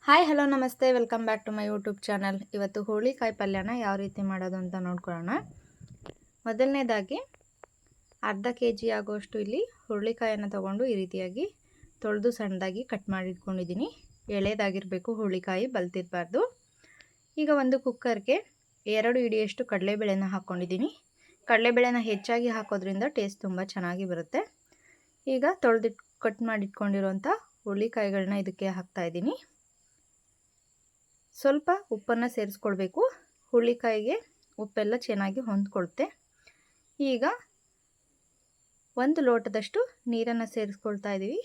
Hi hello ನಮಸ್ತೆ welcome back to my YouTube channel. ಇವತ್ತು ಹುರುಳಿಕಾಯಿ ಪಲ್ಯನ ಯಾವ ರೀತಿ ಮಾಡೋದು ಅಂತ ನೋಡ್ಕೊಳ್ಳೋಣ. ಮೊದಲನೇದಾಗಿ ಅರ್ಧ ಕೆಜಿ ಆಗುವಷ್ಟು ಇಲ್ಲಿ ಹುರುಳಿಕಾಯನ್ನು ತೊಗೊಂಡು ಈ ರೀತಿಯಾಗಿ ತೊಳೆದು ಸಣ್ಣದಾಗಿ ಕಟ್ ಮಾಡಿ ಇಟ್ಕೊಂಡಿದ್ದೀನಿ. ಎಳೆದಾಗಿರಬೇಕು, ಹುರುಳಿಕಾಯಿ ಬಲ್ತಿರಬಾರ್ದು. ಈಗ ಒಂದು ಕುಕ್ಕರ್ಗೆ 2 ಹಿಡಿಯಷ್ಟು ಕಡಲೆಬೇಳೆನ ಹಾಕ್ಕೊಂಡಿದ್ದೀನಿ. ಕಡಲೆಬೇಳೆನ ಹೆಚ್ಚಾಗಿ ಹಾಕೋದ್ರಿಂದ ಟೇಸ್ಟ್ ತುಂಬ ಚೆನ್ನಾಗಿ ಬರುತ್ತೆ. ಈಗ ಕಟ್ ಮಾಡಿ ಇಟ್ಕೊಂಡಿರುವಂಥ ಹುರುಳಿಕಾಯಿಗಳನ್ನ ಇದಕ್ಕೆ ಹಾಕ್ತಾಯಿದ್ದೀನಿ. ಸ್ವಲ್ಪ ಉಪ್ಪನ್ನು ಸೇರಿಸ್ಕೊಳ್ಬೇಕು. ಹುರುಳಿಕಾಯಿಗೆ ಉಪ್ಪೆಲ್ಲ ಚೆನ್ನಾಗಿ ಹೊಂದ್ಕೊಳುತ್ತೆ. ಈಗ 1 ಲೋಟದಷ್ಟು ನೀರನ್ನು ಸೇರಿಸ್ಕೊಳ್ತಾ ಇದ್ದೀವಿ.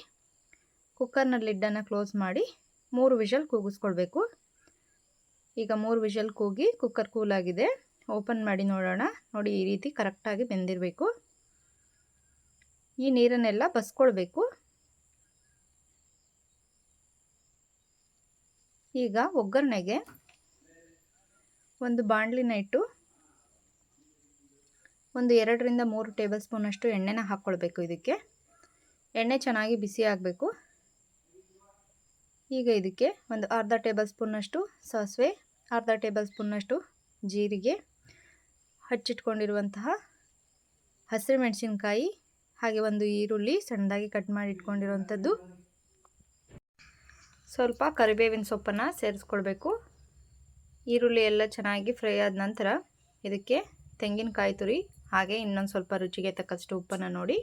ಕುಕ್ಕರ್ನ ಲಿಡ್ಡನ್ನು ಕ್ಲೋಸ್ ಮಾಡಿ 3 ವಿಷಲ್ ಕೂಗಿಸ್ಕೊಳ್ಬೇಕು. ಈಗ 3 ವಿಷಲ್ ಕೂಗಿ ಕುಕ್ಕರ್ ಕೂಲಾಗಿದೆ. ಓಪನ್ ಮಾಡಿ ನೋಡೋಣ. ನೋಡಿ, ಈ ರೀತಿ ಕರೆಕ್ಟಾಗಿ ಬೆಂದಿರಬೇಕು. ಈ ನೀರನ್ನೆಲ್ಲ ಬಸ್ಕೊಳ್ಬೇಕು. ಈಗ ಒಗ್ಗರಣೆಗೆ ಒಂದು ಬಾಣಲಿನ ಇಟ್ಟು 2 ರಿಂದ 3 ಟೇಬಲ್ ಸ್ಪೂನಷ್ಟು ಎಣ್ಣೆನ ಹಾಕ್ಕೊಳ್ಬೇಕು. ಇದಕ್ಕೆ ಎಣ್ಣೆ ಚೆನ್ನಾಗಿ ಬಿಸಿ ಆಗಬೇಕು. ಈಗ ಇದಕ್ಕೆ ಒಂದು ಅರ್ಧ ಟೇಬಲ್ ಸ್ಪೂನಷ್ಟು ಸಾಸಿವೆ, ಅರ್ಧ ಟೇಬಲ್ ಸ್ಪೂನಷ್ಟು ಜೀರಿಗೆ, ಹಚ್ಚಿಟ್ಕೊಂಡಿರುವಂತಹ ಹಸಿರು ಮೆಣಸಿನಕಾಯಿ, ಹಾಗೆ ಒಂದು ಈರುಳ್ಳಿ ಸಣ್ಣದಾಗಿ ಕಟ್ ಮಾಡಿ ಇಟ್ಕೊಂಡಿರುವಂಥದ್ದು, ಸ್ವಲ್ಪ ಕರಿಬೇವಿನ ಸೊಪ್ಪನ್ನು ಸೇರಿಸ್ಕೊಳ್ಬೇಕು. ಈರುಳ್ಳಿ ಎಲ್ಲ ಚೆನ್ನಾಗಿ ಫ್ರೈ ಆದ ನಂತರ ಇದಕ್ಕೆ ತೆಂಗಿನಕಾಯಿ ತುರಿ ಹಾಗೆ ಇನ್ನೊಂದು ಸ್ವಲ್ಪ ರುಚಿಗೆ ತಕ್ಕಷ್ಟು ಉಪ್ಪನ್ನು ನೋಡಿ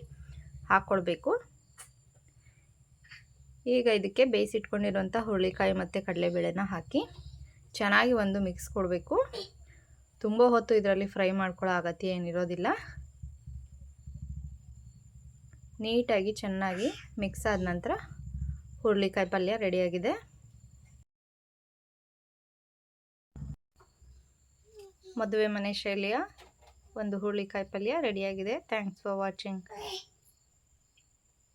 ಹಾಕ್ಕೊಳ್ಬೇಕು. ಈಗ ಇದಕ್ಕೆ ಬೇಯಿಸಿಟ್ಕೊಂಡಿರುವಂಥ ಹುರುಳಿಕಾಯಿ ಮತ್ತು ಕಡಲೆಬೇಳೆನ ಹಾಕಿ ಚೆನ್ನಾಗಿ ಒಂದು ಮಿಕ್ಸ್ ಕೊಡಬೇಕು. ತುಂಬ ಹೊತ್ತು ಇದರಲ್ಲಿ ಫ್ರೈ ಮಾಡ್ಕೊಳ್ಳೋ ಅಗತ್ಯ ಏನಿರೋದಿಲ್ಲ. ನೀಟಾಗಿ ಚೆನ್ನಾಗಿ ಮಿಕ್ಸ್ ಆದ ನಂತರ ಹುರುಳಿಕಾಯಿ ಪಲ್ಯ ರೆಡಿಯಾಗಿದೆ. ಮದುವೆ ಮನೆ ಶೈಲಿಯ ಒಂದು ಹುರುಳಿಕಾಯಿ ಪಲ್ಯ ರೆಡಿಯಾಗಿದೆ. Thanks for watching.